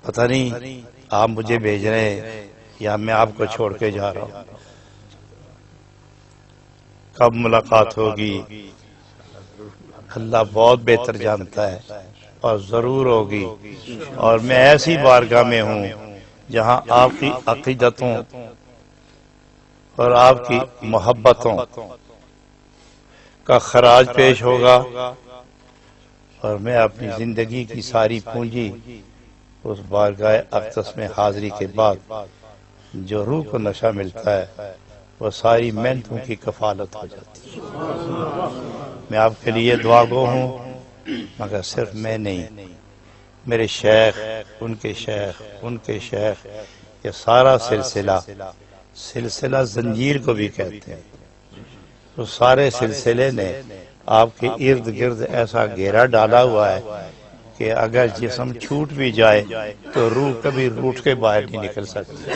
پتہ نہیں آپ مجھے بھیج رہے ہیں یا میں آپ کو چھوڑ کے جا رہا ہوں، کب ملاقات ہوگی اللہ بہت بہتر جانتا ہے، اور ضرور ہوگی۔ اور میں ایسی بارگاہ میں ہوں جہاں آپ کی عقیدتوں اور آپ کی محبتوں کا خراج پیش ہوگا، اور میں اپنی زندگی کی ساری پونجی اس بارگاہ اقدس میں حاضری کے بعد جو روح کو نشہ ملتا ہے وہ ساری محنتوں کی کفالت ہو جاتی ہے۔ میں آپ کے لیے دعا گو ہوں، مگر صرف میں نہیں، میرے شیخ، ان کے شیخ، ان کے شیخ، یہ سارا سلسلہ زنجیر کو بھی کہتے ہیں۔ تو سارے سلسلے نے آپ کے ارد گرد ایسا گھیرا ڈالا ہوا ہے کہ اگر جسم چھوٹ بھی جائے تو روح کبھی روٹ کے باہر نہیں نکل سکتی۔